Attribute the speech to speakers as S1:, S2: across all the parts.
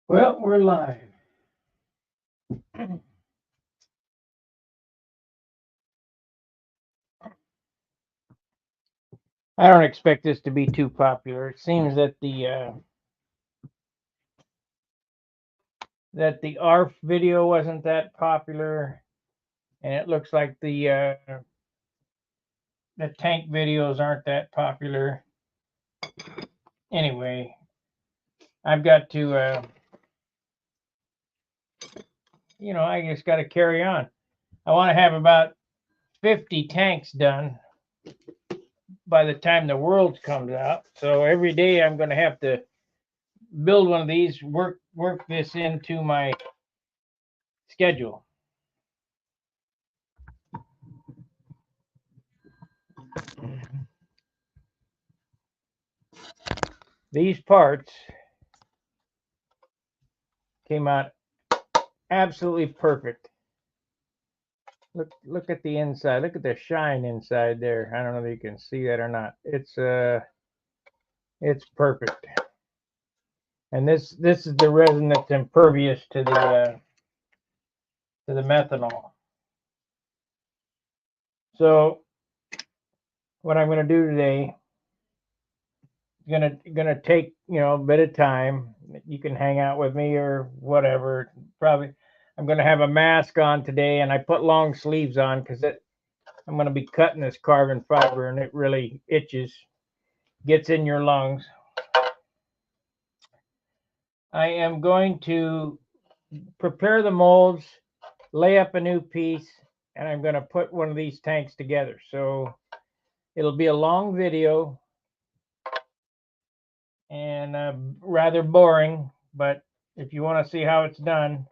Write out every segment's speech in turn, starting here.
S1: Well, we're live. I don't expect this to be too popular. It seems that the ARF video wasn't that popular, and it looks like the tank videos aren't that popular. Anyway, I've got to, I just got to carry on. I want to have about 50 tanks done by the time the world comes out. So every day I'm going to have to build one of these, work this into my schedule. These parts came out absolutely perfect. Look at the inside. Look at the shine inside there. I don't know if you can see that or not. It's perfect. And this is the resin that's impervious to the methanol. So what I'm going to do today is gonna take a bit of time. You can hang out with me or whatever. Probably I'm going to have a mask on today, and I put long sleeves on because I'm going to be cutting this carbon fiber, and it really itches, gets in your lungs. I am going to prepare the molds, lay up a new piece, and I'm going to put one of these tanks together. So it'll be a long video and rather boring, but if you want to see how it's done,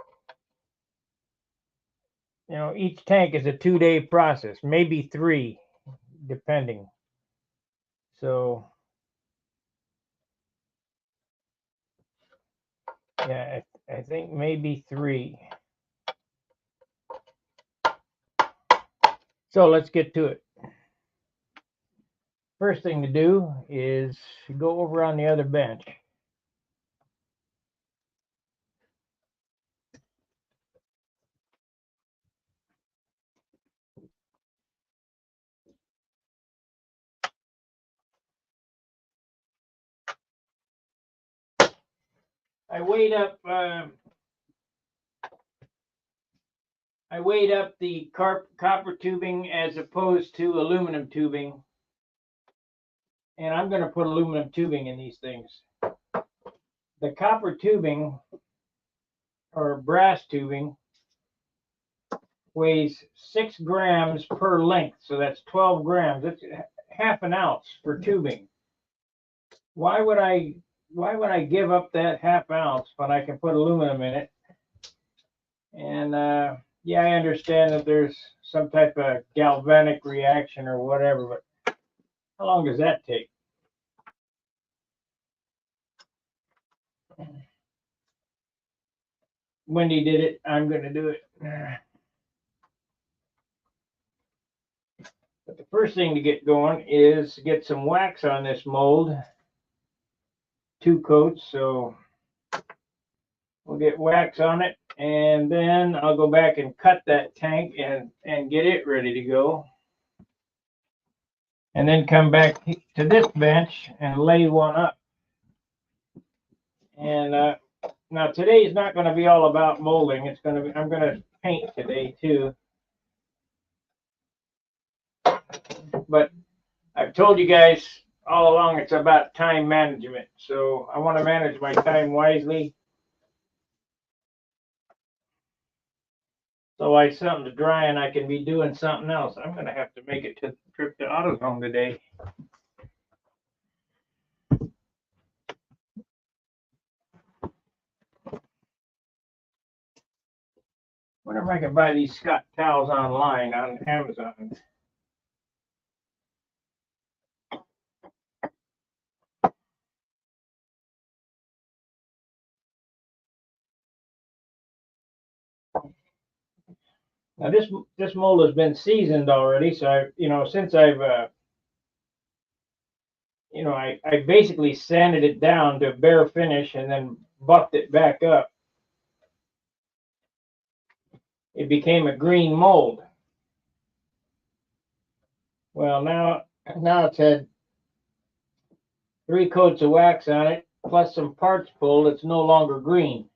S1: each tank is a 2-day process, maybe 3, depending. So yeah, I think maybe 3. So let's get to it. First thing to do is go over on the other bench. I weighed up the copper tubing as opposed to aluminum tubing, and I'm going to put aluminum tubing in these things. The copper tubing or brass tubing weighs 6 grams per length, so that's 12 grams. That's half an ounce for tubing. Why would I give up that half ounce when I can put aluminum in it? And yeah, I understand that there's some type of galvanic reaction or whatever, but how long does that take? Wendy did it. I'm going to do it. But the first thing to get going is get some wax on this mold. 2 coats, so we'll get wax on it, and then I'll go back and cut that tank and get it ready to go. And then come back to this bench and lay one up. And now today's not going to be all about molding. I'm going to paint today too. But I've told you guys all along it's about time management. So I want to manage my time wisely. So I have something to dry and I can be doing something else. I'm going to have to make it to the trip to AutoZone today. Wonder if I can buy these Scott towels online on Amazon. Now this mold has been seasoned already, so since I've I basically sanded it down to bare finish and then buffed it back up, it became a green mold. Well, now it's had 3 coats of wax on it, plus some parts pulled. It's no longer green.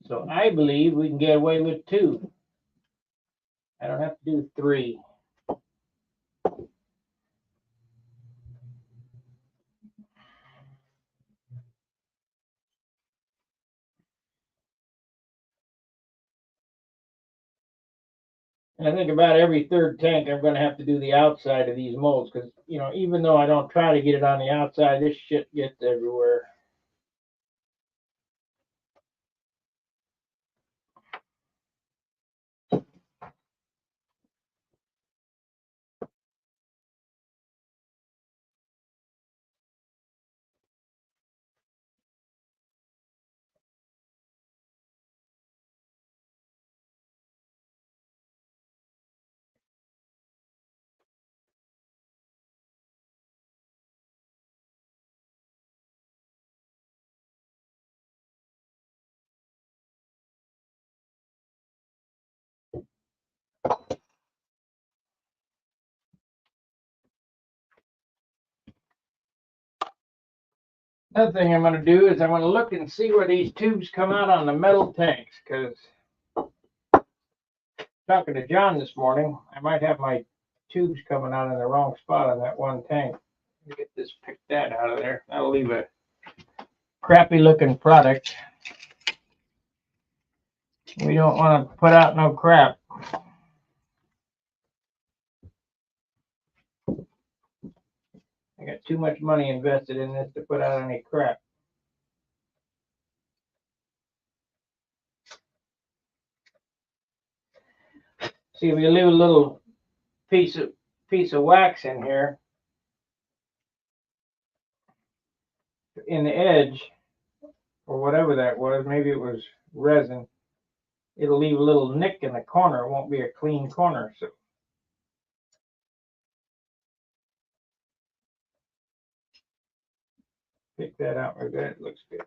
S1: So I believe we can get away with 2. I don't have to do 3. And I think about every 3rd tank, I'm going to have to do the outside of these molds because, even though I don't try to get it on the outside, this shit gets everywhere. Another thing I'm going to do is I'm going to look and see where these tubes come out on the metal tanks, because talking to John this morning, I might have my tubes coming out in the wrong spot on that one tank. Let me get this picked that out of there. That'll leave a crappy looking product. We don't want to put out no crap. I got too much money invested in this to put out any crap. See, if you leave a little piece of wax in here in the edge, or whatever that was, maybe it was resin, it'll leave a little nick in the corner. It won't be a clean corner. So pick that out like that. It looks good.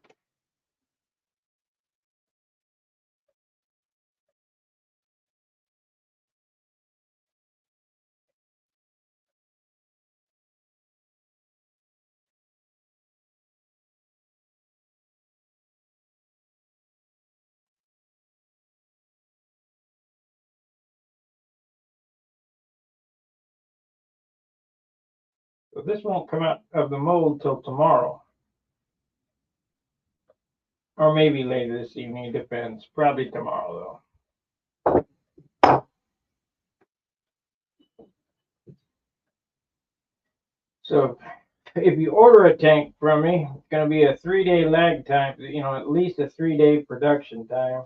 S1: So this won't come out of the mold till tomorrow. Or maybe later this evening, it depends. Probably tomorrow, though. So if you order a tank from me, it's going to be a 3-day lag time, at least a 3-day production time.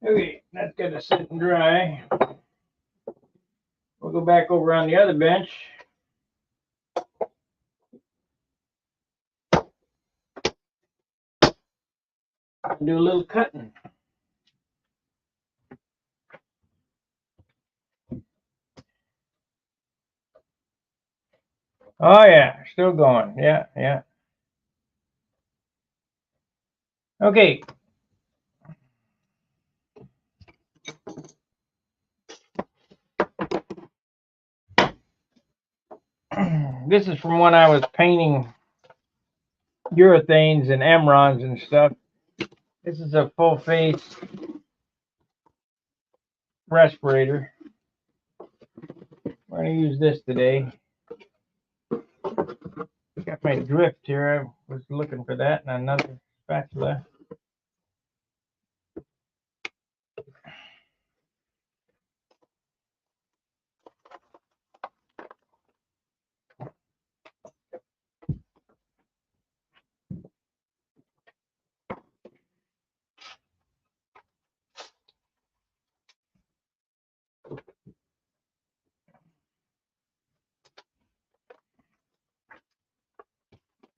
S1: Okay, that's going to sit and dry. We'll go back over on the other bench. And do a little cutting. Oh yeah, still going. Yeah. Okay. This is from when I was painting urethanes and Amrons and stuff. This is a full face respirator. We're going to use this today. Got my drift here. I was looking for that and another spatula.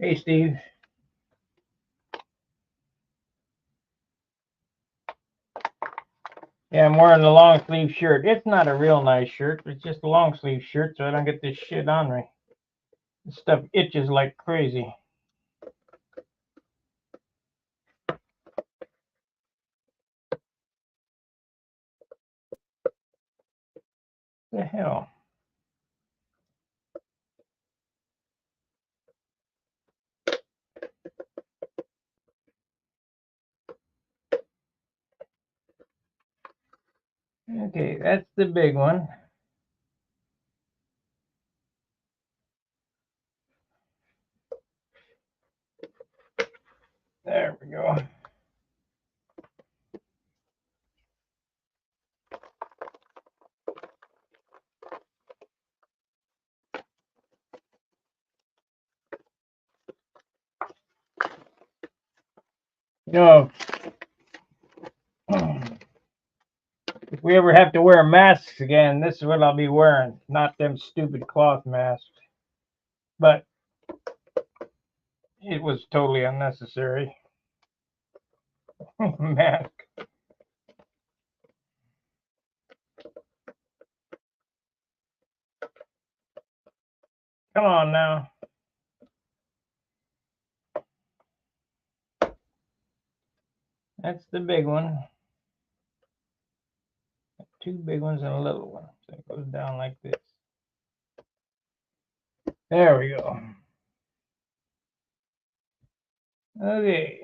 S1: Hey, Steve. Yeah, I'm wearing the long sleeve shirt. It's not a real nice shirt. It's just a long sleeve shirt so I don't get this shit on me. This stuff itches like crazy. The hell? Okay, that's the big one. There we go. You know, if we ever have to wear masks again, this is what I'll be wearing, not them stupid cloth masks. But it was totally unnecessary. Mask. Come on now. That's the big one. Two big ones and a little one. So it goes down like this. There we go. Okay.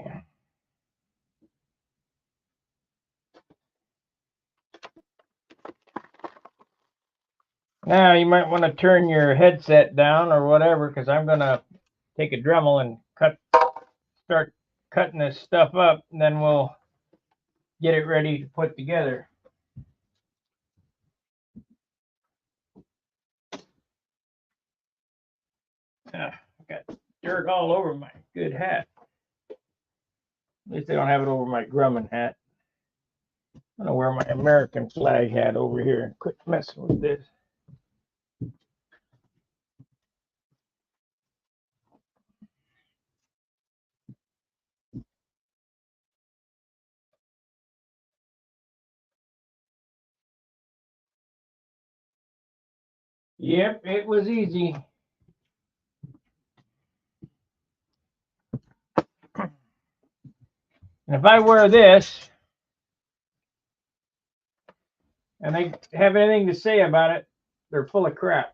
S1: Now you might want to turn your headset down or whatever, because I'm gonna take a Dremel and start cutting this stuff up, and then we'll get it ready to put together. I got dirt all over my good hat. At least I don't have it over my Grumman hat. I'm gonna wear my American flag hat over here and quit messing with this. Yep, it was easy. And if I wear this and they have anything to say about it, they're full of crap.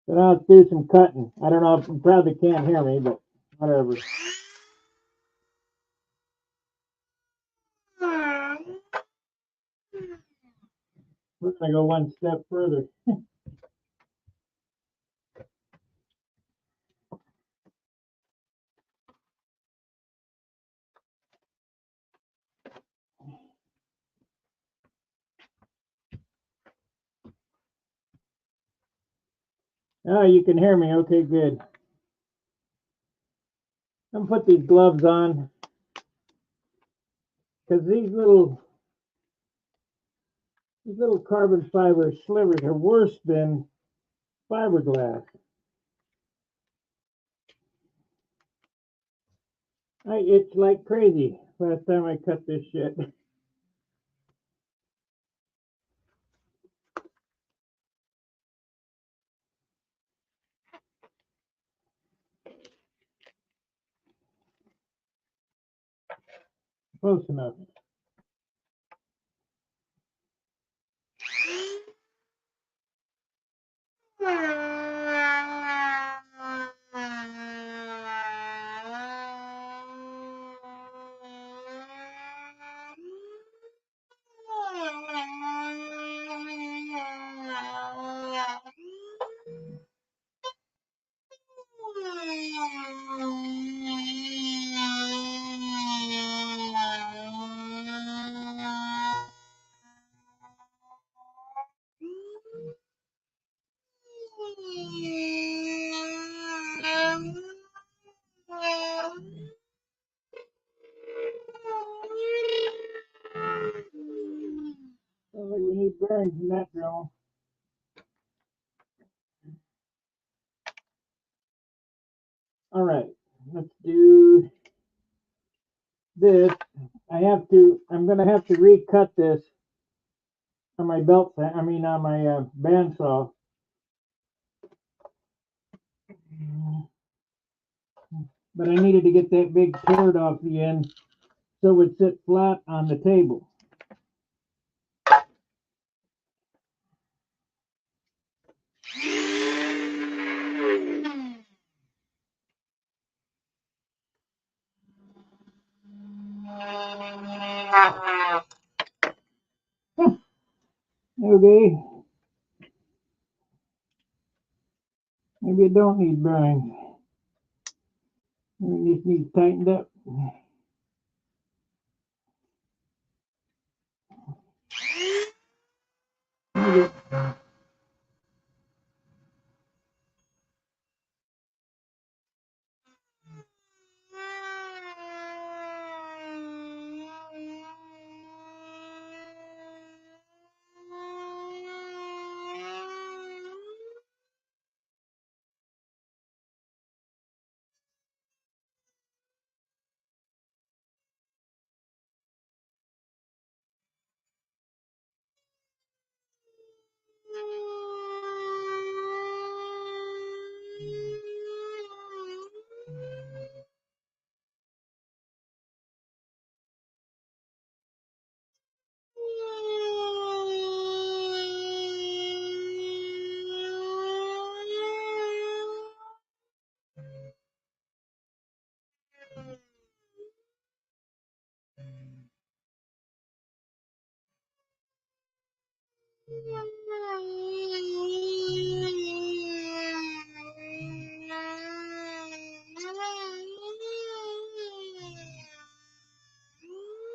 S1: So now let's do some cutting. I don't know if you probably can't hear me, but whatever. We're gonna go one step further. Oh, you can hear me. Okay, good. I'm gonna put these gloves on because these little carbon fiber slivers are worse than fiberglass. I itch like crazy last time I cut this shit. Close enough. need bearings in that drill. All right, let's do this. I'm gonna have to recut this on my belt, on my bandsaw. But I needed to get that big turd off the end so it would sit flat on the table. Okay. Maybe it don't need bearings. Maybe it just needs tightened up. Okay.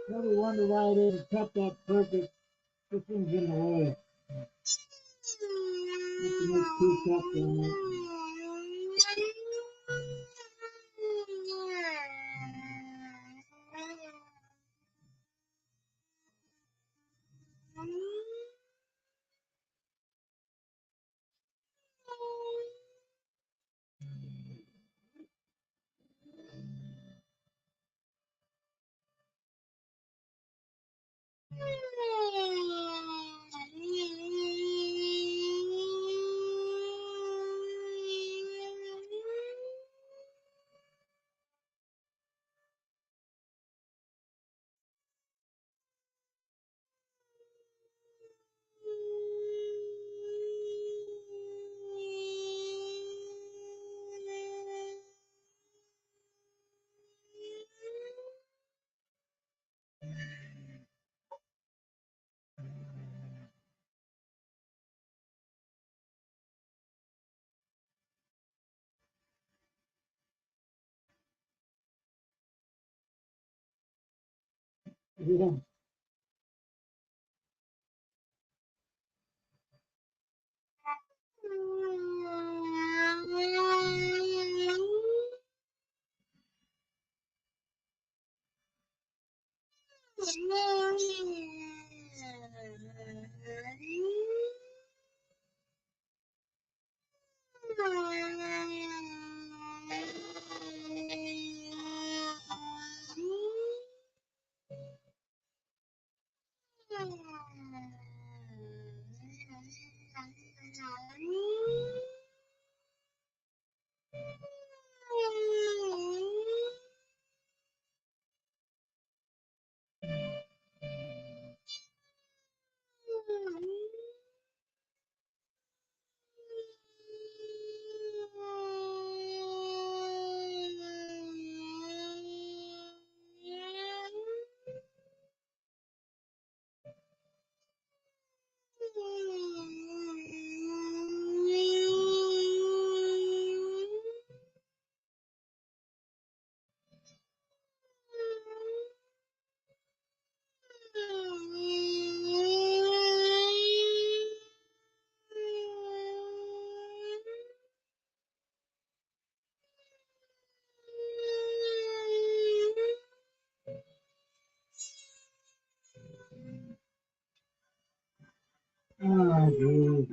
S1: Probably wonder why it isn't cut that perfect. This thing's in the way. Have to make two cuts on it. Yeah. geez.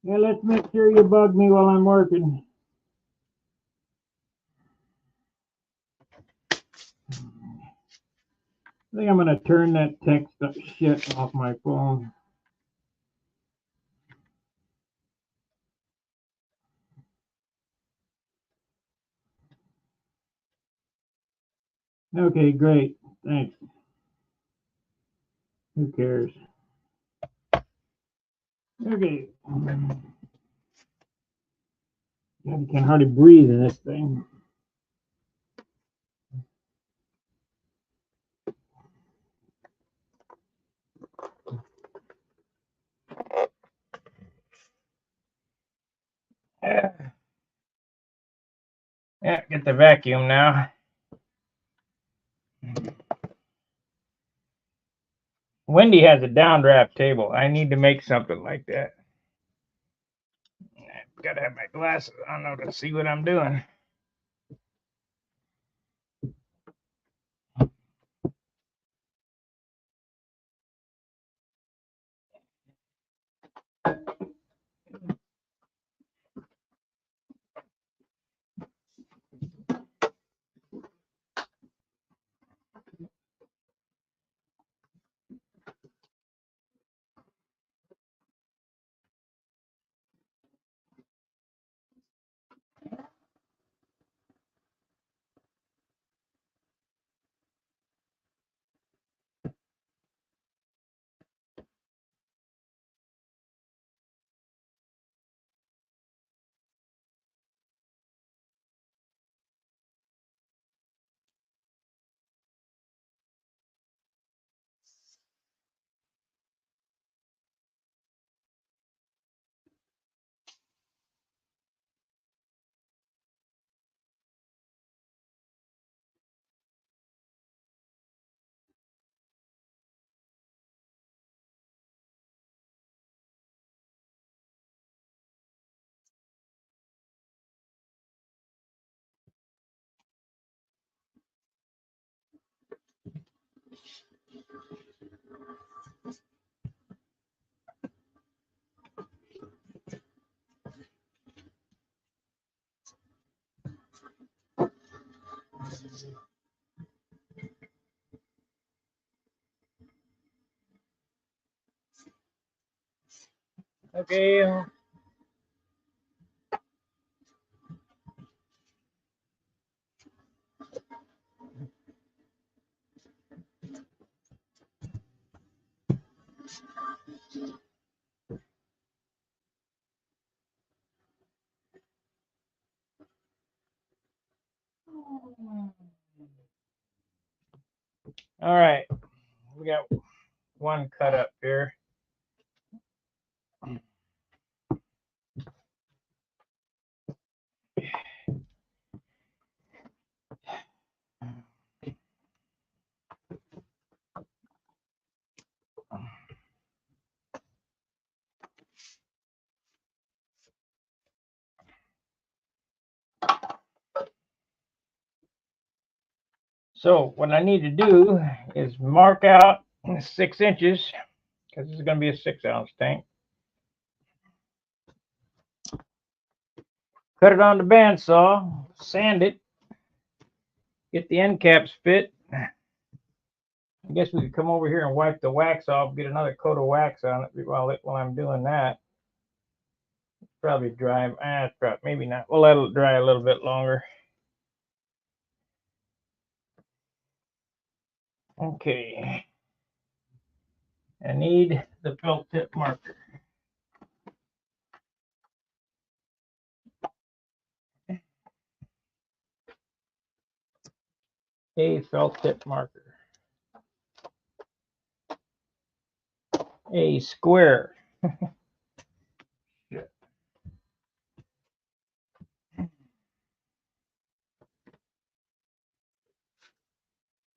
S1: Yeah, let's make sure you bug me while I'm working. I think I'm gonna turn that text shit off my phone. Okay, great. Thanks. Who cares? Okay. I can hardly breathe in this thing. Yeah, get the vacuum now. Wendy has a downdraft table. I need to make something like that. I've got to have my glasses on though to see what I'm doing. Okay. All right. We got one cut up here. So what I need to do is mark out 6 inches because this is going to be a 6-ounce tank. Cut it on the bandsaw, sand it, get the end caps fit. I guess we could come over here and wipe the wax off, get another coat of wax on it while I'm doing that. Probably dry. Maybe not. We'll let it dry a little bit longer. Okay. I need the felt tip marker. A felt tip marker. A square.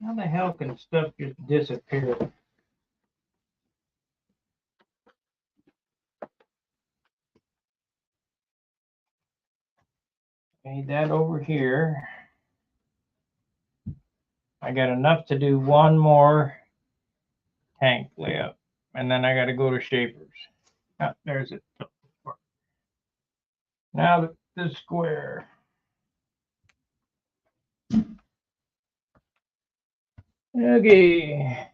S1: How the hell can stuff just disappear? Need that over here. I got enough to do one more tank layup. and then I got to go to Schaefer's. Ah, there's it. Now the square. Okay.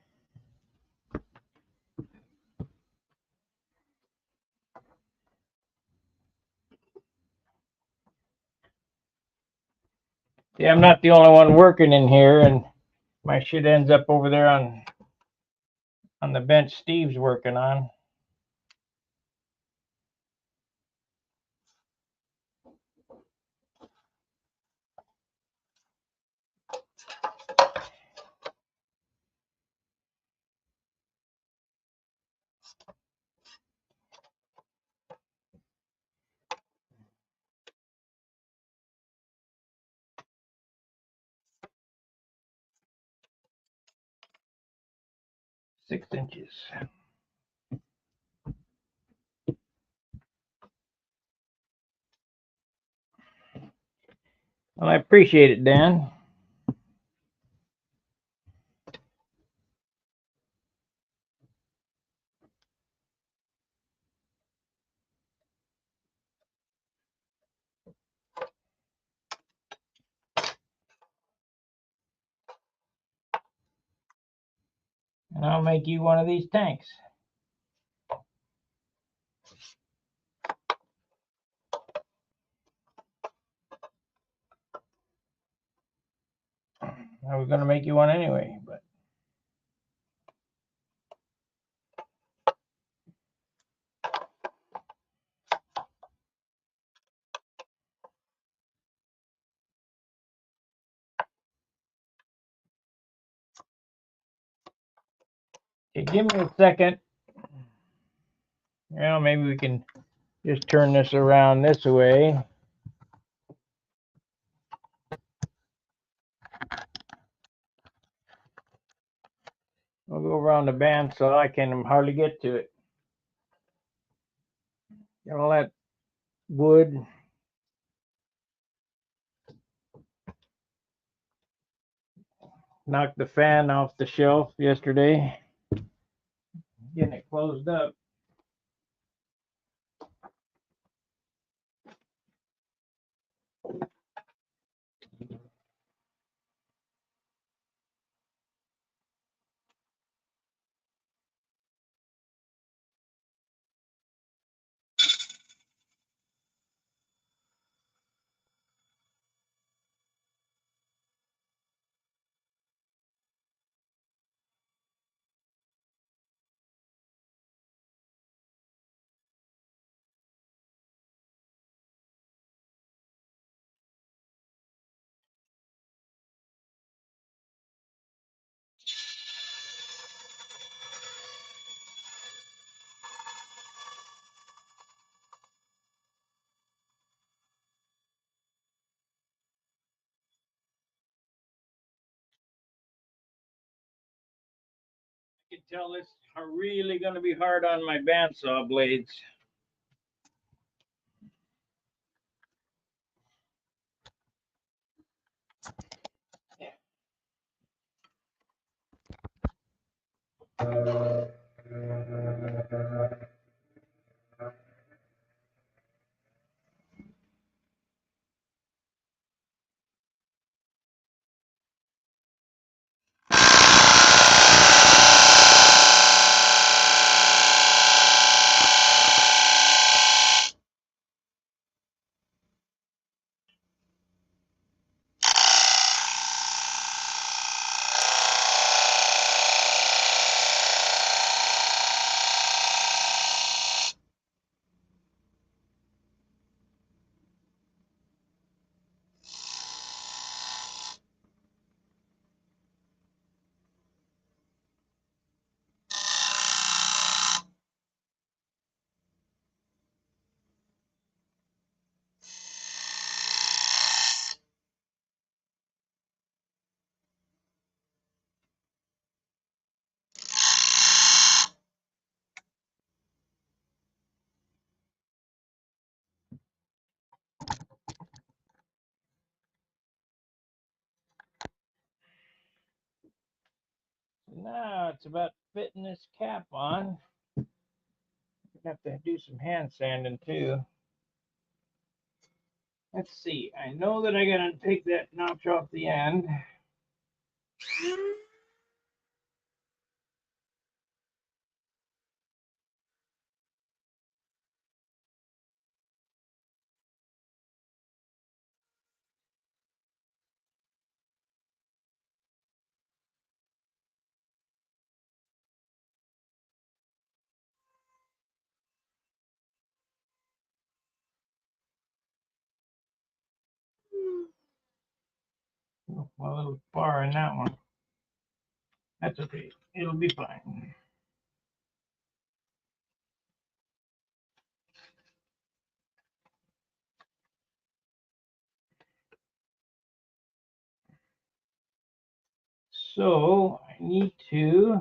S1: See, I'm not the only one working in here, and my shit ends up over there on the bench Steve's working on. Six inches. Well, I appreciate it, Dan. And I'll make you one of these tanks. I was going to make you one anyway, but okay, give me a second. Well, maybe we can just turn this around this way. We'll go around the bandsaw. I can hardly get to it. Got all that wood. Knocked the fan off the shelf yesterday. Getting it closed up. I can tell this are really going to be hard on my bandsaw blades. Now it's about fitting this cap on. Have to do some hand sanding too. Let's see. I know that I gotta take that notch off the end. Oh, a little bar in that one. That's okay. It'll be fine. So I need to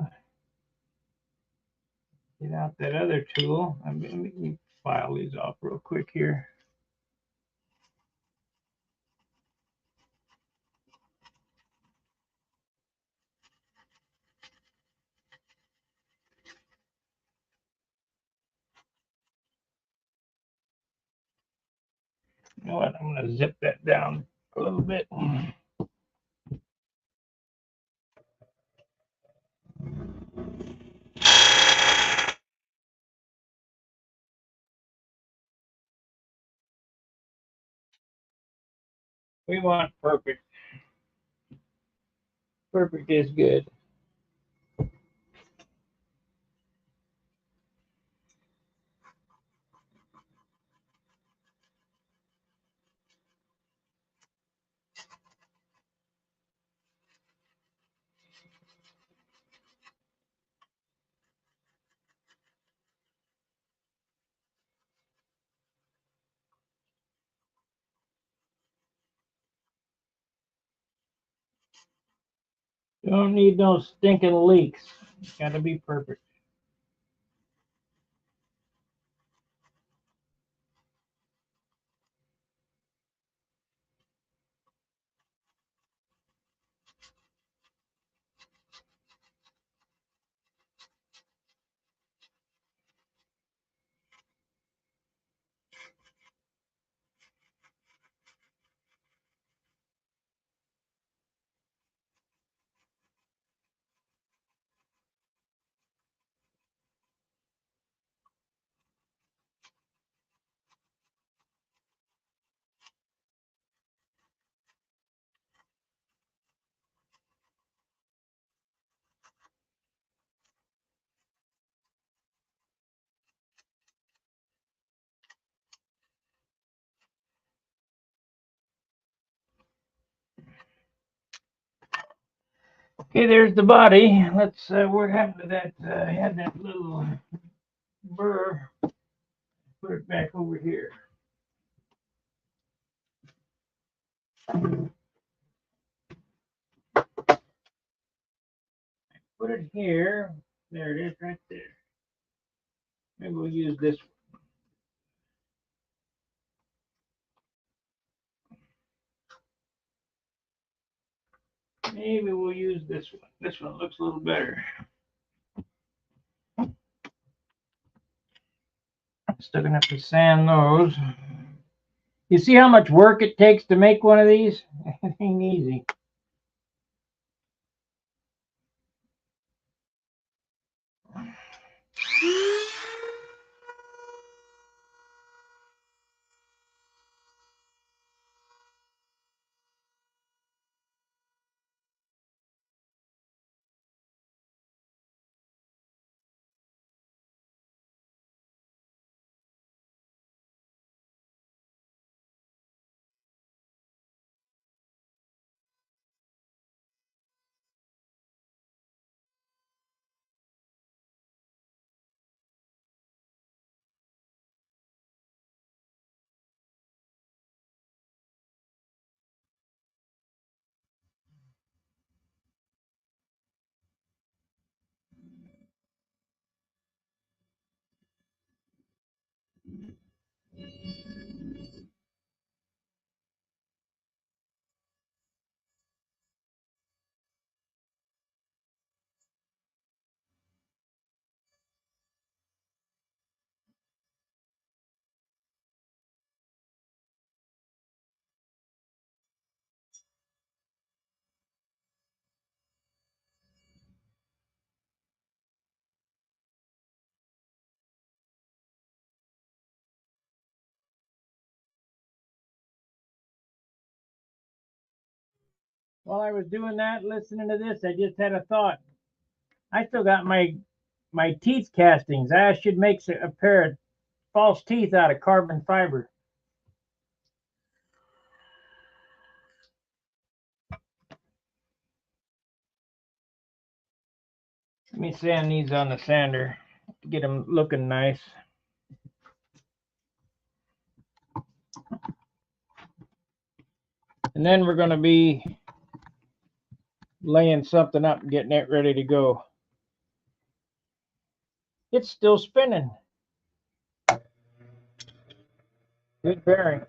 S1: get out that other tool. Let me file these off real quick here. You know what? I'm going to zip that down a little bit. We want perfect. Perfect is good. Don't need no stinking leaks. Got to be perfect. Okay, there's the body. Let's what happened to that? I had that little burr. Put it back over here. Put it here. There it is, right there. Maybe we'll use this one. Maybe we'll use this one. This one looks a little better. Still gonna have to sand those. You see how much work it takes to make one of these? It ain't easy. While I was doing that, listening to this, I just had a thought. I still got my teeth castings. I should make a pair of false teeth out of carbon fiber. Let me sand these on the sander to get them looking nice. And then we're going to be laying something up and getting it ready to go. It's still spinning. Good bearings.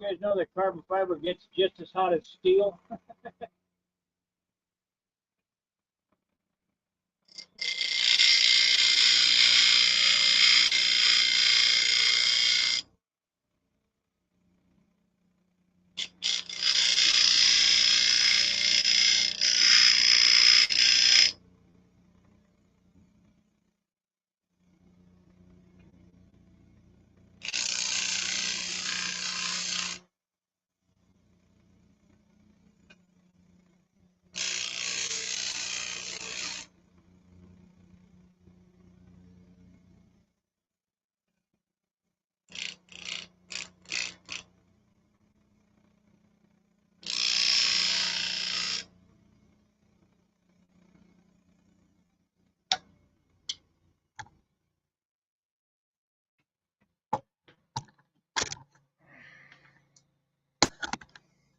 S1: You guys know that carbon fiber gets just as hot as steel?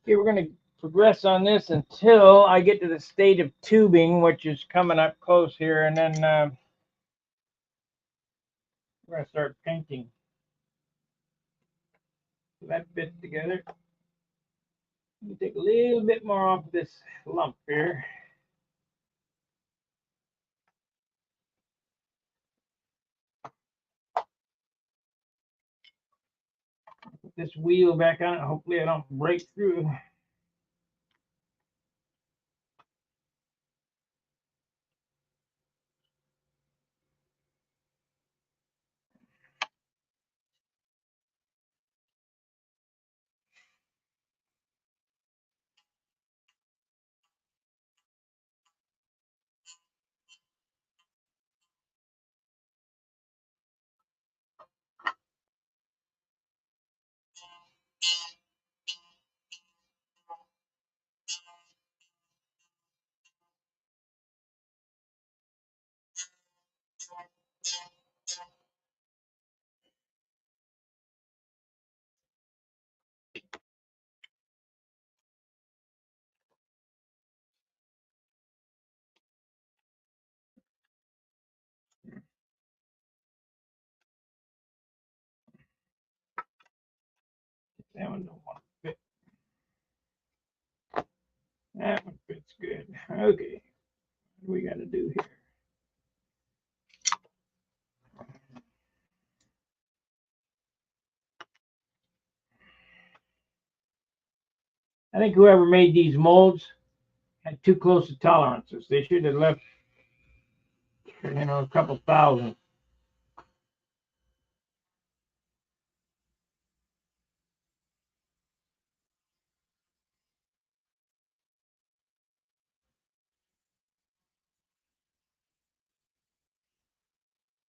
S1: Okay, we're going to progress on this until I get to the state of tubing, which is coming up close here, and then we're going to start painting. So that fits together. Let me take a little bit more off this lump here. Put this wheel back on it. Hopefully I don't break through. That one don't want to fit. That one fits good. Okay, what do we got to do here? I think whoever made these molds Had too close to tolerances. They should have left, a couple thousand.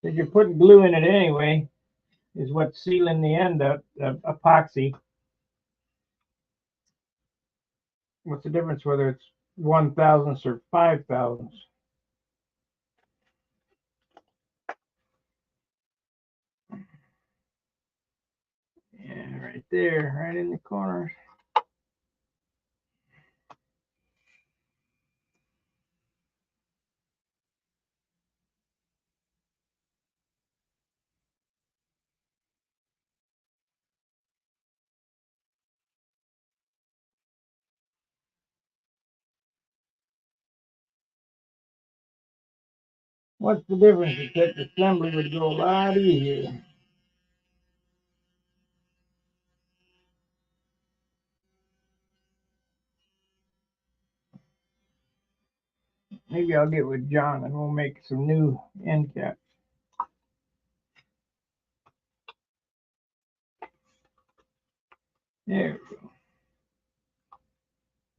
S1: If you're putting glue in it anyway, is what's sealing the end up of epoxy. What's the difference whether it's 1,000ths or 5,000ths? Yeah, right there, right in the corner. What's the difference? Except the assembly would go a lot easier. Maybe I'll get with John and we'll make some new end caps. There we go.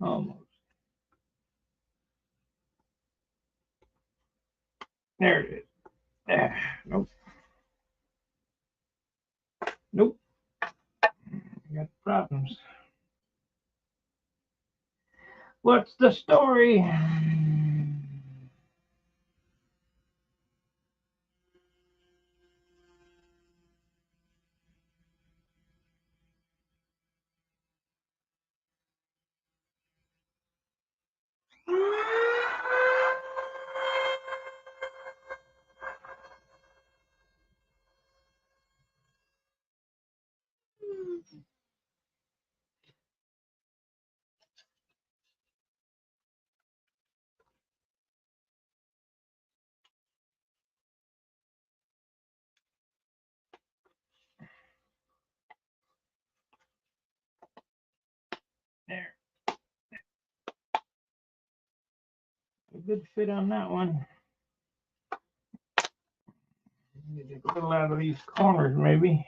S1: Almost. There it is. Nope. Nope. Got problems. What's the story? There. A good fit on that one. Get a little out of these corners, maybe.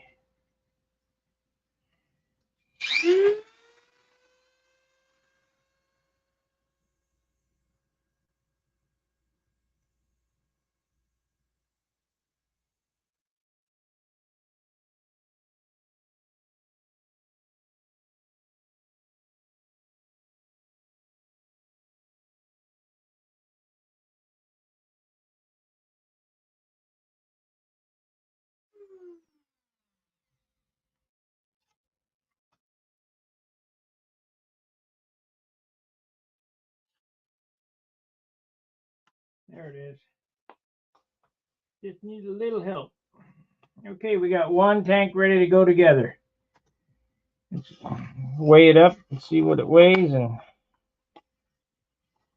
S1: There it is. Just need a little help. Okay, we got one tank ready to go together. Let's weigh it up and see what it weighs, and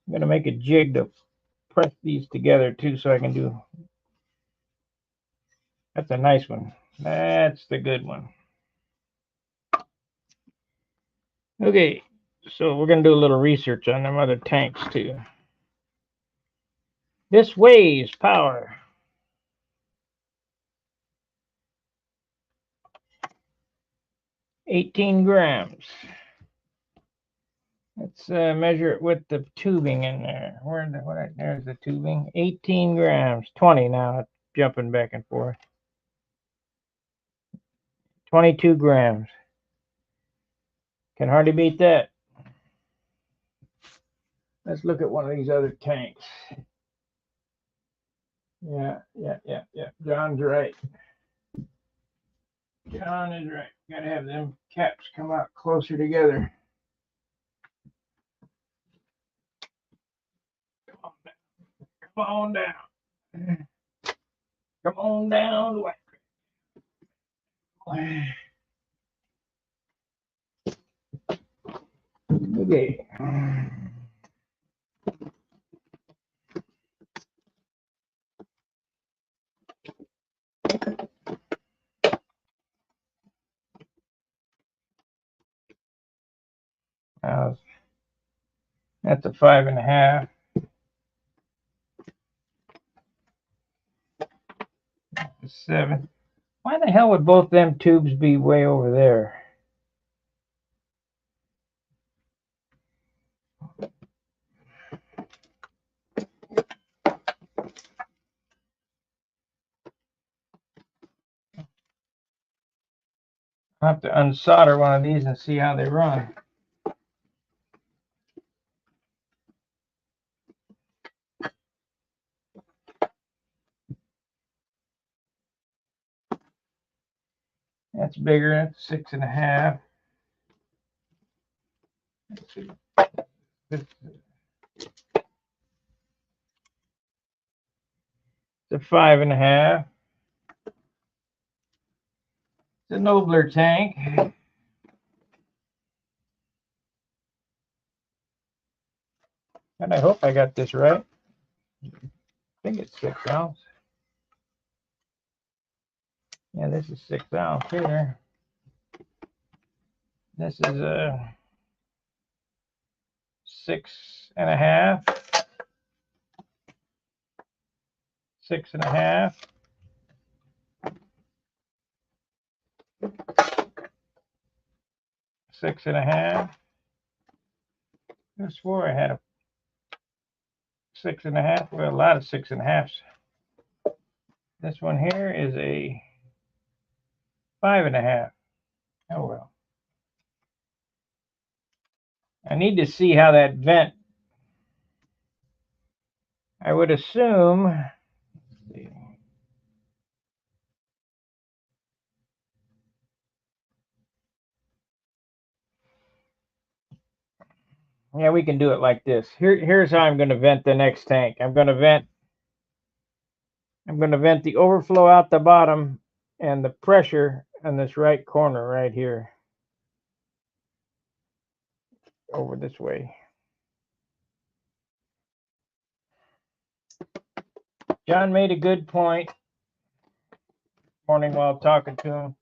S1: I'm gonna make a jig to press these together too, so I can do. That's a nice one. That's the good one. Okay, so we're gonna do a little research on them other tanks too. This weighs power. 18 grams. Let's measure it with the tubing in there. There's the tubing. 18 grams. 20 now. It's jumping back and forth. 22 grams. Can hardly beat that. Let's look at one of these other tanks. Yeah. John's right. John is right. Gotta have them caps come out closer together. Come on down. Come on down. Okay. That's a 5.5. That's a 7. Why the hell would both them tubes be way over there? I'll have to unsolder one of these and see how they run. That's bigger. That's 6.5. Let's see. It's a 5.5. It's a Nobler tank. And I hope I got this right. I think it's 6 ounce. Yeah, this is 6 ounce here. This is a 6.5. 6.5. 6.5. I swore I had a 6.5. Well, a lot of 6.5s. This one here is a 5.5. Oh well. I need to see how that vent. I would assume. Let's see. Yeah, we can do it like this. Here's how I'm going to vent the next tank. I'm going to vent the overflow out the bottom and the pressure in this right corner right here. Over this way. John made a good point morning while talking to him.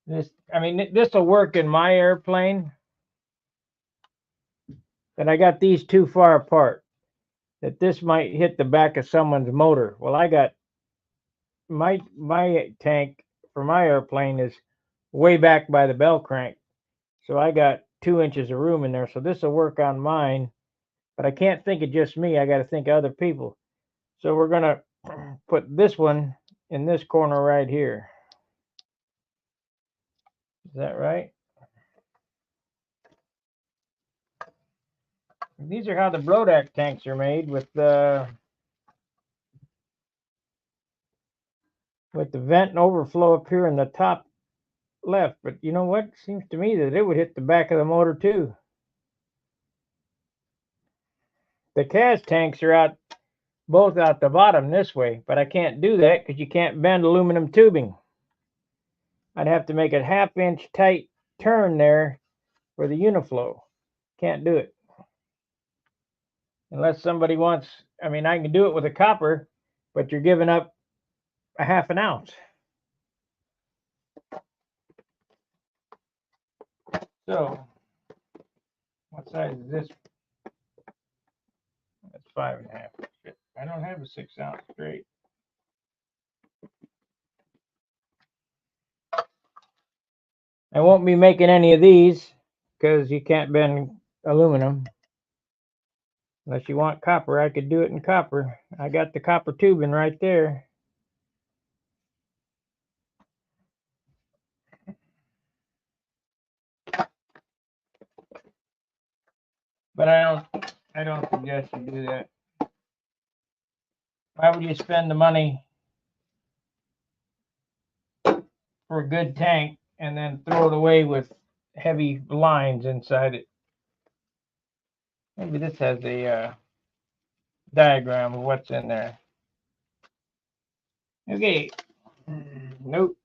S1: This will work in my airplane. That I got these too far apart. That this might hit the back of someone's motor. Well, I got my tank for my airplane is way back by the bell crank. So I got 2 inches of room in there. So this will work on mine. But I can't think of just me. I got to think of other people. So we're going to put this one in this corner right here. Is that right? These are how the Brodak tanks are made with the vent and overflow up here in the top left. But you know what? It seems to me that it would hit the back of the motor too. The CAS tanks are both out the bottom this way, but I can't do that because you can't bend aluminum tubing. I'd have to make a 1/2 inch tight turn there for the Uniflow. Can't do it. Unless somebody wants, I can do it with a copper, but you're giving up a 1/2 ounce. So, what size is this? That's 5.5. I don't have a 6 ounce straight. I won't be making any of these because you can't bend aluminum. Unless you want copper, I could do it in copper. I got the copper tubing right there. But I don't suggest you do that. Why would you spend the money for a good tank and then throw it away with heavy lines inside it? Maybe this has a diagram of what's in there. Okay. Nope.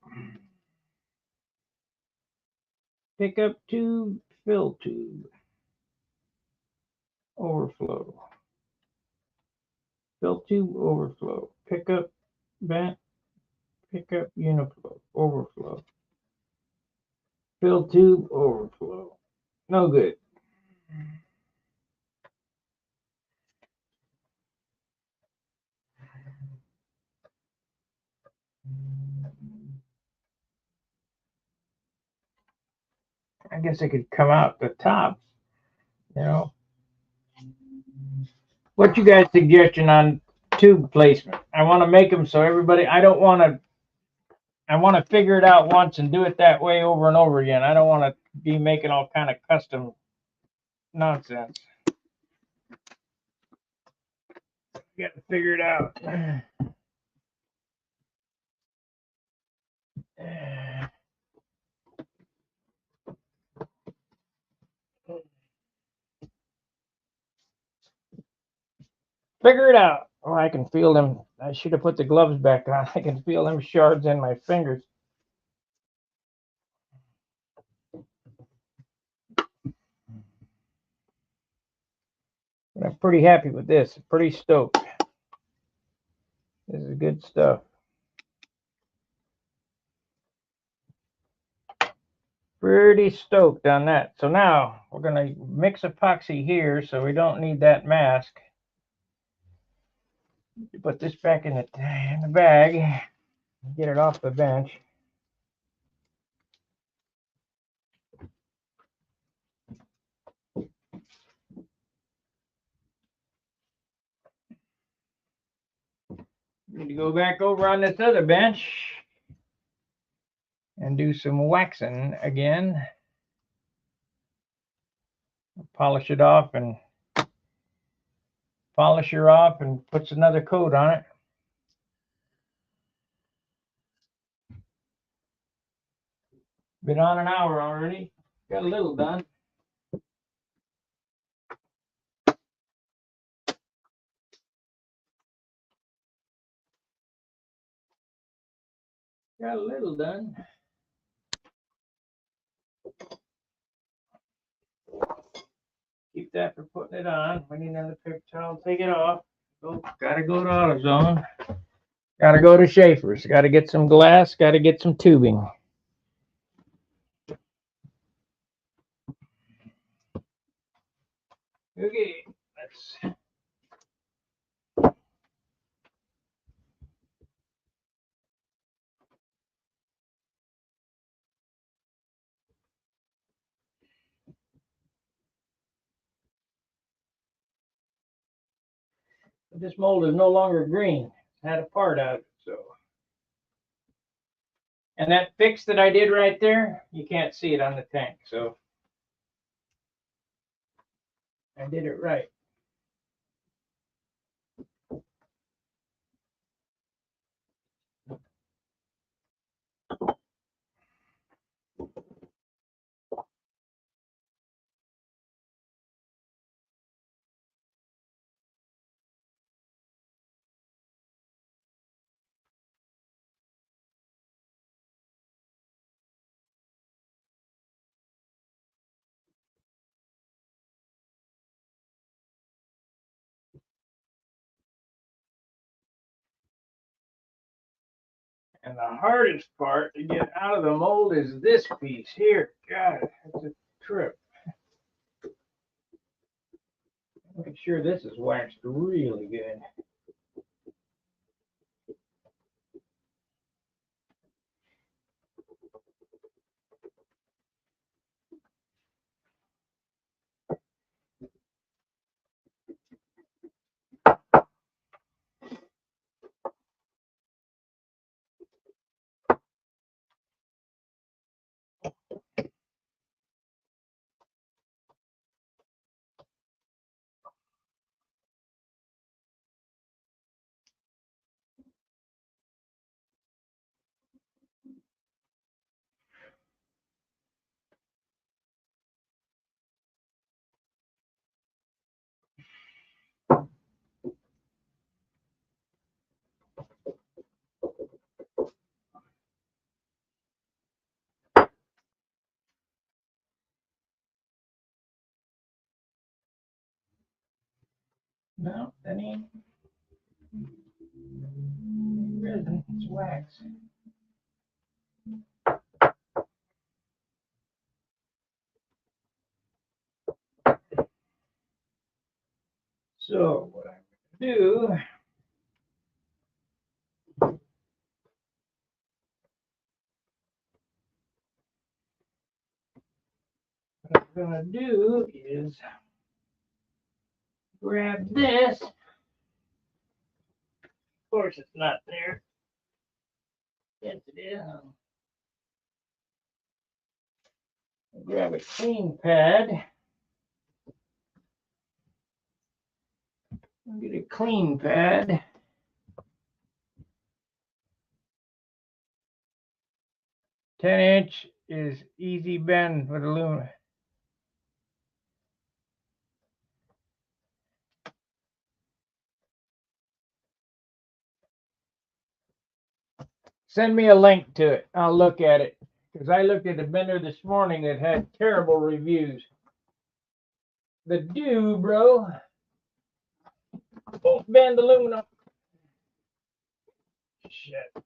S1: Pickup tube, fill tube, overflow. Fill tube, overflow. Pickup, vent, pickup, Uniflow, overflow. Fill tube, overflow. No good. I guess I could come out the top, you know. What you guys suggestion on tube placement? I want to make them so everybody, I want to figure it out once and do it that way over and over again. I don't want to be making all kind of custom nonsense. Got to figure it out. Figure it out. Oh, I can feel them. I should have put the gloves back on. I can feel them shards in my fingers. But I'm pretty happy with this. Pretty stoked. This is good stuff. Pretty stoked on that. So now we're going to mix epoxy here so we don't need that mask. Put this back in the bag. Get it off the bench. Need to go back over on this other bench and do some waxing again. Polish it off and polish her off and puts another coat on it. Been on an hour already. Got a little done. Got a little done. Keep that for putting it on. We need another paper towel. Take it off. Gotta go to AutoZone. Gotta go to Schaefer's. Gotta get some glass. Gotta get some tubing. Okay, let's. This mold is no longer green. It had a part out, so. And that fix that I did right there, you can't see it on the tank, so I did it right. And the hardest part to get out of the mold is this piece here. God, it's a trip. Make sure this is waxed really good. No, that ain't resin, it's wax. So what I'm going to do, gonna do is grab this. Of course, it's not there. Yes, it is. Grab a clean pad. Get a clean pad. "10" is easy bend with aluminum. Send me a link to it. I'll look at it. Because I looked at a bender this morning that had terrible reviews. The Do Bro. Won't bend aluminum. Shit.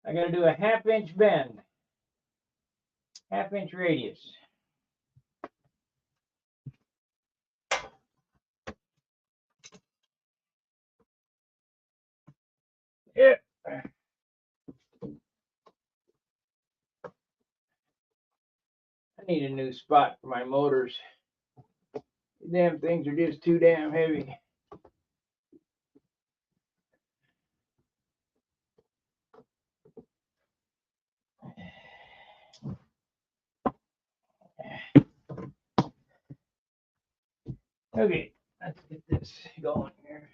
S1: I gotta do a 1/2 inch bend. 1/2 inch radius. Yeah. I need a new spot for my motors. Damn things are just too damn heavy. Okay, let's get this going here.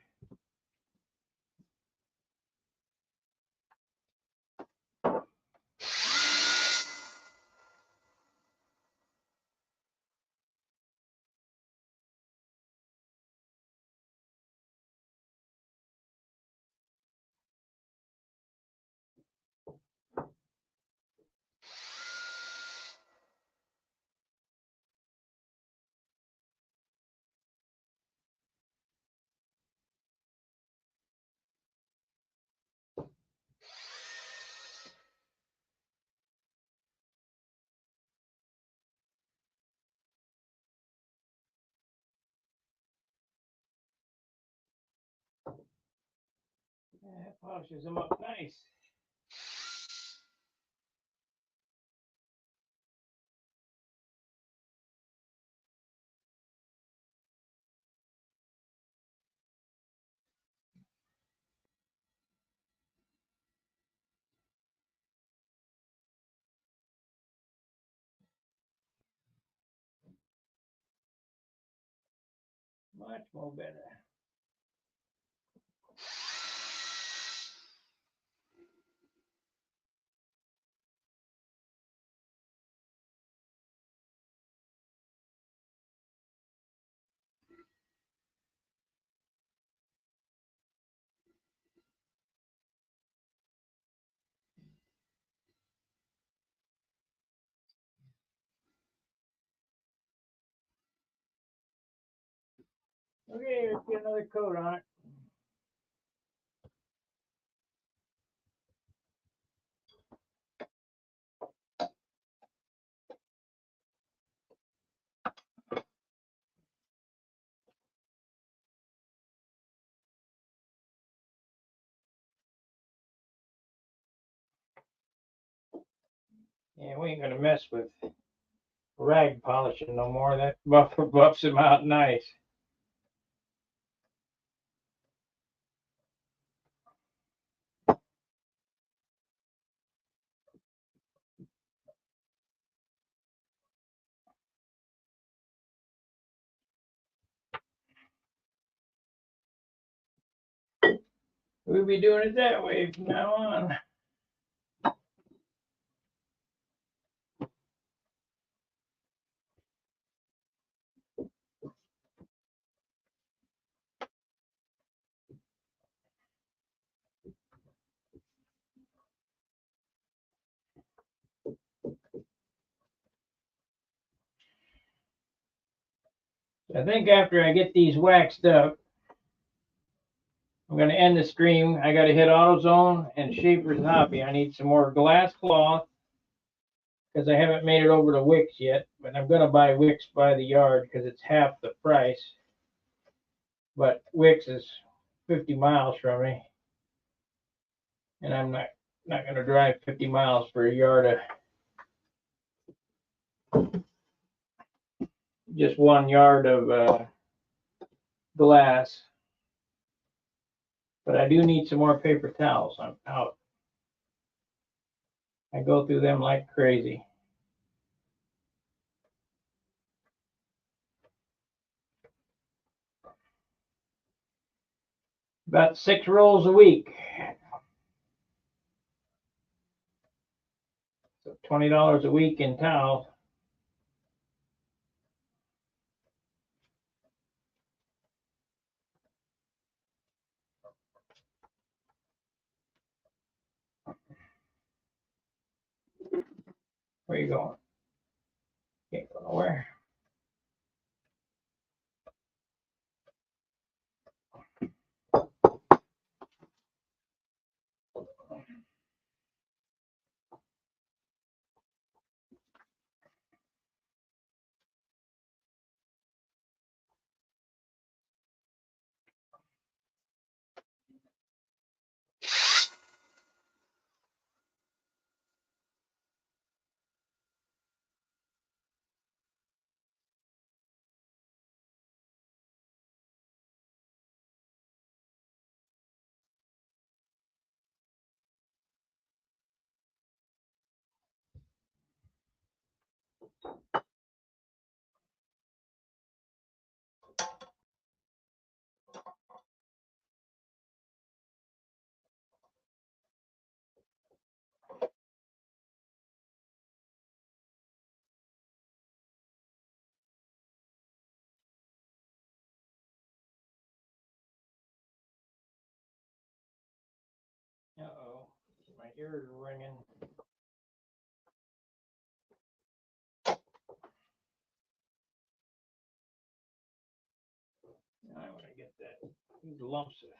S1: That polishes them up nice. Much more better. Okay, let's get another coat on it. Yeah, we ain't gonna mess with rag polishing no more. That buffs them out nice. We'll be doing it that way from now on. I think after I get these waxed up, I'm going to end the stream. I got to hit AutoZone and Schaefer's Hobby. I need some more glass cloth because I haven't made it over to Wix yet. But I'm going to buy Wix by the yard because it's half the price. But Wix is 50 miles from me. And I'm not not going to drive 50 miles for a yard of, just 1 yard of glass. But I do need some more paper towels. I'm out. I go through them like crazy. About 6 rolls a week. So $20 a week in towels. Where you going? Can't go nowhere. Uh-oh, my ears are ringing. I want to get these lumps of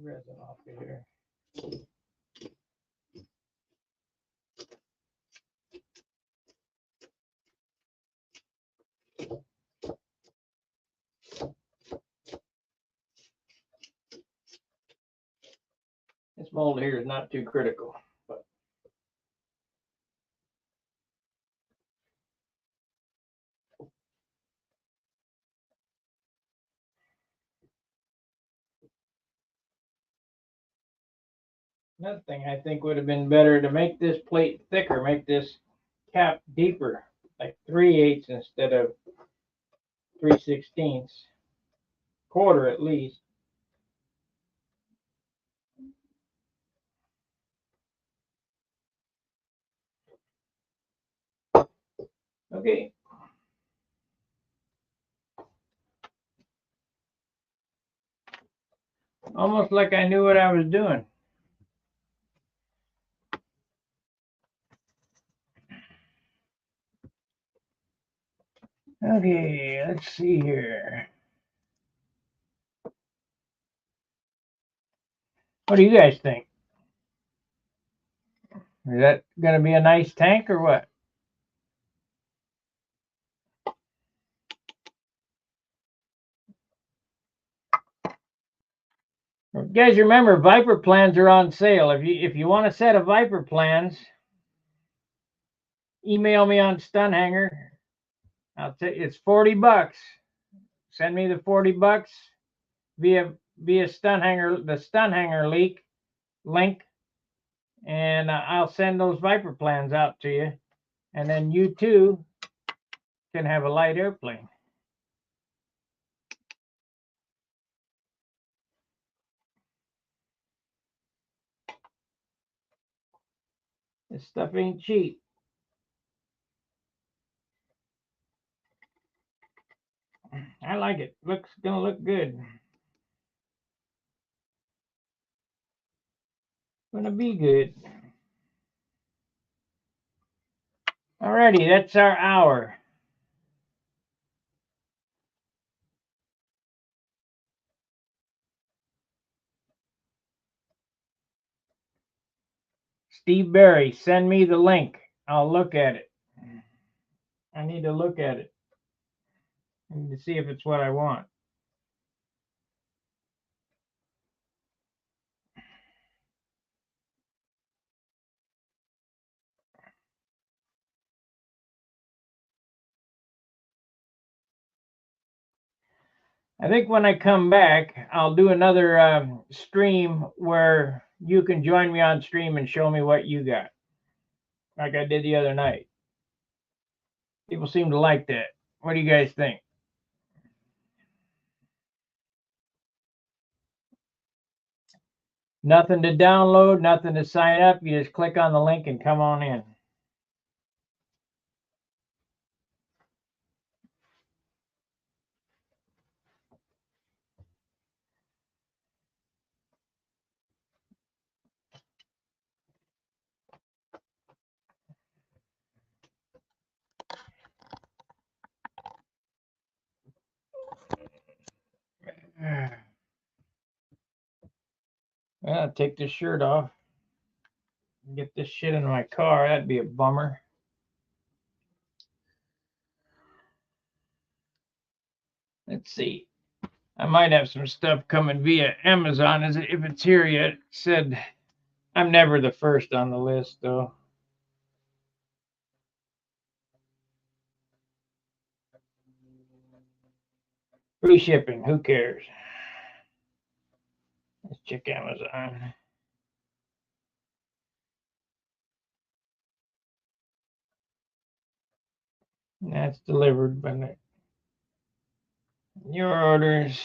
S1: resin off of here. This mold here is not too critical, but another thing I think would have been better to make this plate thicker, make this cap deeper, like 3/8 instead of 3/16, quarter at least. Okay. Almost like I knew what I was doing. Okay, let's see here. What do you guys think? Is that going to be a nice tank or what? You guys remember Viper plans are on sale. If you want a set of Viper plans, email me on Stunhanger. I'll tell you, it's $40. Send me the $40 via Stunhanger, the Stunhanger link, and I'll send those Viper plans out to you, and then you too can have a light airplane. This stuff ain't cheap. I like it. Gonna look good. Gonna be good. Alrighty, that's our hour. Steve Berry, send me the link. I'll look at it. I need to look at it. I need to see if it's what I want. I think when I come back, I'll do another stream where you can join me on stream and show me what you got, like I did the other night. People seem to like that. What do you guys think? Nothing to download, nothing to sign up. You just click on the link and come on in. I'll take this shirt off. Get this shit in my car. That'd be a bummer. Let's see. I might have some stuff coming via Amazon if it's here yet. It said I'm never the first on the list, though. Free shipping. Who cares? Let's check Amazon. That's delivered, but your orders.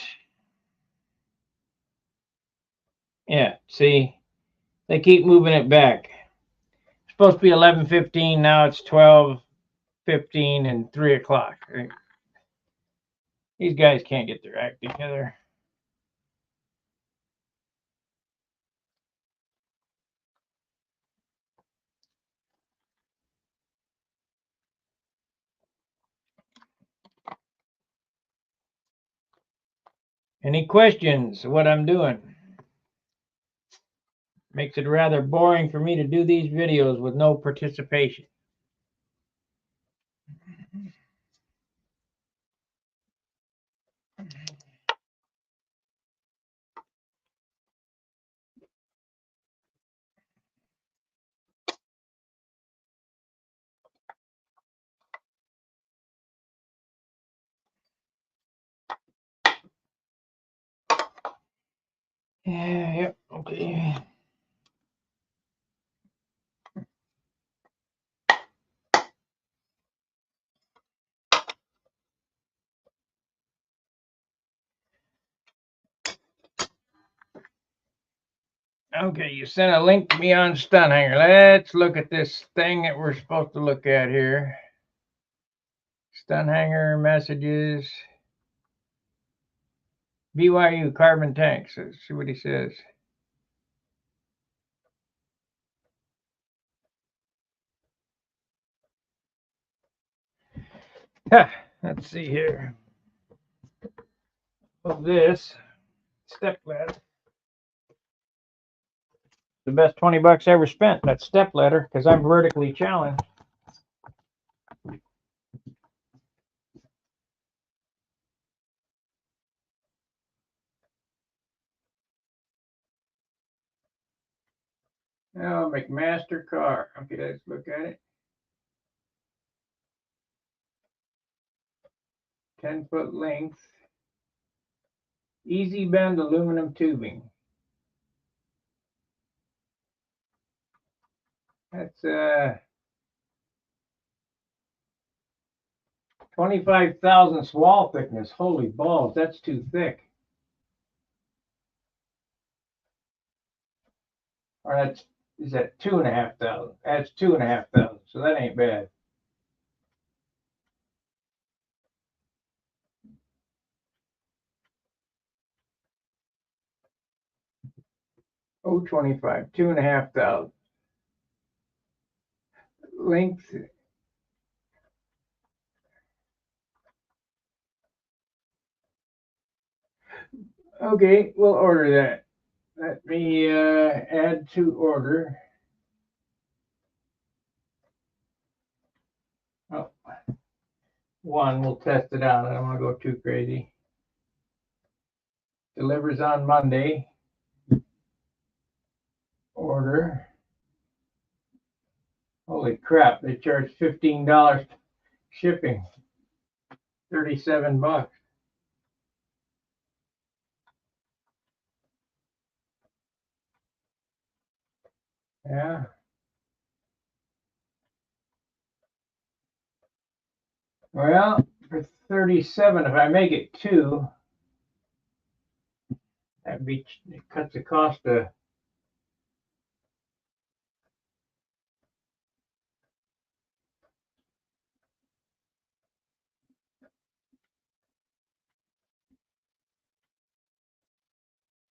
S1: Yeah, see, they keep moving it back. It's supposed to be 11:15. Now it's 12:15 and 3 o'clock. Right? These guys can't get their act together. Any questions? What I'm doing makes it rather boring for me to do these videos with no participation. Yeah, yep, okay. Okay, you sent a link to me on StunHanger. Let's look at this thing that we're supposed to look at here. StunHanger messages. BYU carbon tanks. Let's see what he says. Let's see here. Well, this step ladder. The best 20 bucks ever spent. That step ladder, because I'm vertically challenged. Oh, McMaster car. Okay, let's look at it. 10-foot length. Easy bend aluminum tubing. That's 25 thousandths wall thickness. Holy balls, that's too thick. Or is that 2,500? That's 2,500. So that ain't bad. Oh, 25, 2,500. Length. Okay, we'll order that. Let me add to order. Oh, one, we'll test it out. I don't want to go too crazy. Delivers on Monday. Order. Holy crap, they charge $15 shipping. 37 bucks. Yeah. Well, for 37, if I make it 2, it cuts the cost of.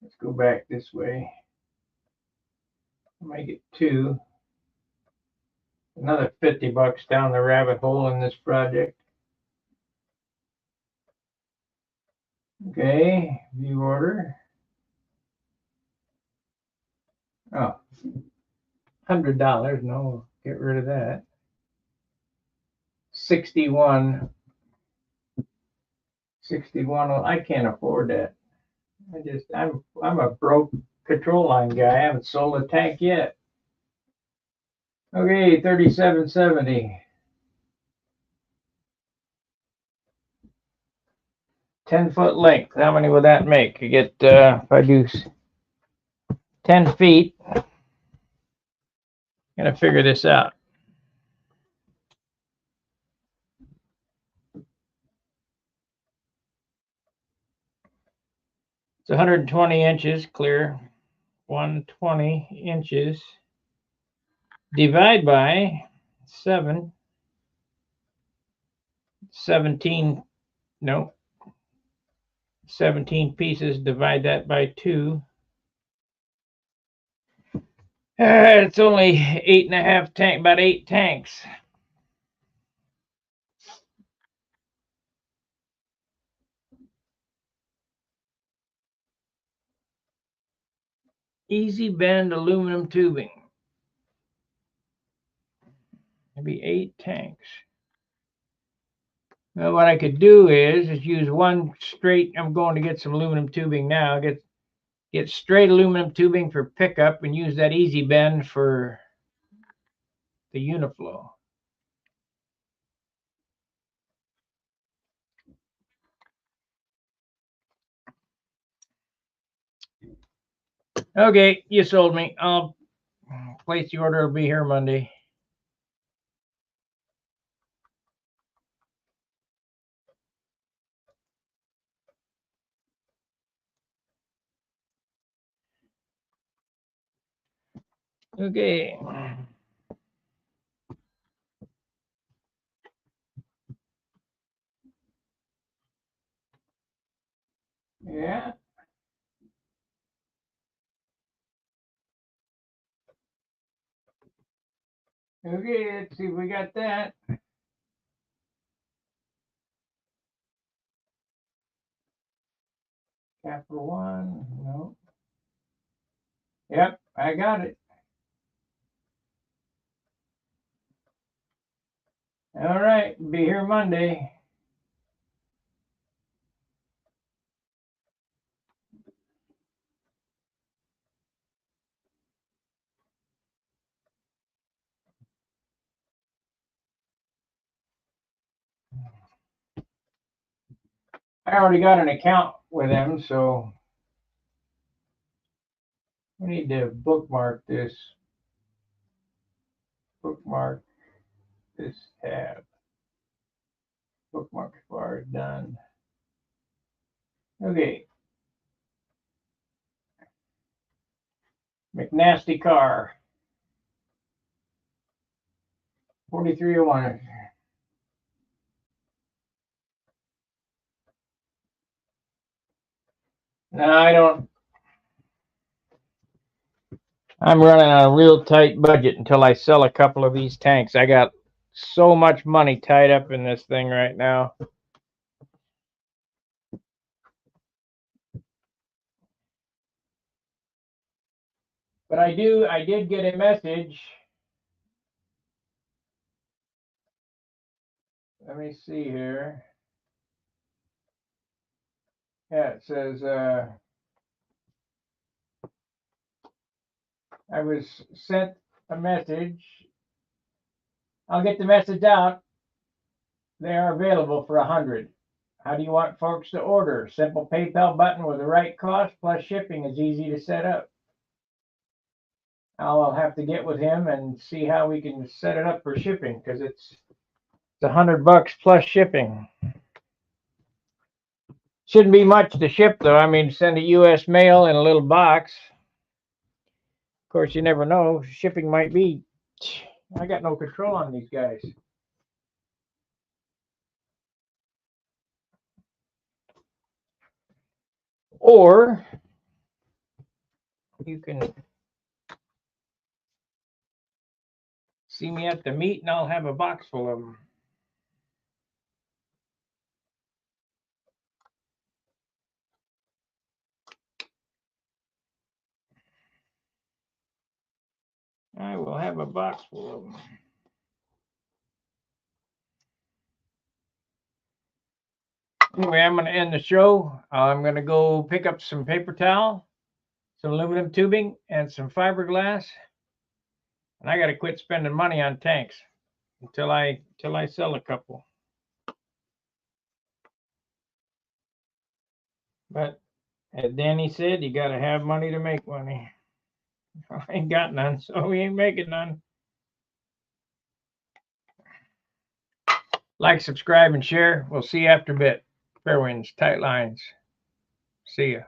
S1: Let's go back this way. Make it 2. Another $50 down the rabbit hole in this project. Okay, view order. Oh, $100. No, get rid of that. 61. 61. Well, I can't afford that. I'm a broke control line guy. I haven't sold a tank yet. Okay, 37.70. 10-foot length. How many would that make? You get if I do 10 feet. Gonna figure this out. It's 120 inches clear. 120 inches. Divide by 7. 17. No. 17 pieces. Divide that by 2. It's only 8.5 tank. About 8 tanks. Easy bend aluminum tubing. Maybe 8 tanks. Well, what I could do is use one straight. I'm going to get some aluminum tubing now. Get straight aluminum tubing for pickup and use that easy bend for the Uniflow. Okay, you sold me. I'll place the order. It'll be here Monday. Okay. Yeah. Okay, let's see if we got that. Capital 1, no. Yep, I got it. All right, be here Monday. I already got an account with them, so we need to bookmark this. Bookmark this tab. Bookmark bar is done. Okay. McNasty car. 4301. No, I don't. I'm running on a real tight budget until I sell a couple of these tanks. I got so much money tied up in this thing right now. But I did get a message. Let me see here. Yeah, it says I was sent a message. I'll get the message out. They are available for 100. How do you want folks to order? Simple PayPal button with the right cost plus shipping is easy to set up. I'll have to get with him and see how we can set it up for shipping, because it's $100 plus shipping. Shouldn't be much to ship though. I mean, send a U.S. mail in a little box. Of course, you never know. Shipping might be. I got no control on these guys. Or you can see me at the meet and I'll have a box full of them. I will have a box full of them. Anyway, I'm going to end the show. I'm going to go pick up some paper towel, some aluminum tubing, and some fiberglass. And I got to quit spending money on tanks until I sell a couple. But as Danny said, you got to have money to make money. I ain't got none, so we ain't making none. Like, subscribe, and share. We'll see you after a bit. Fair winds, tight lines. See ya.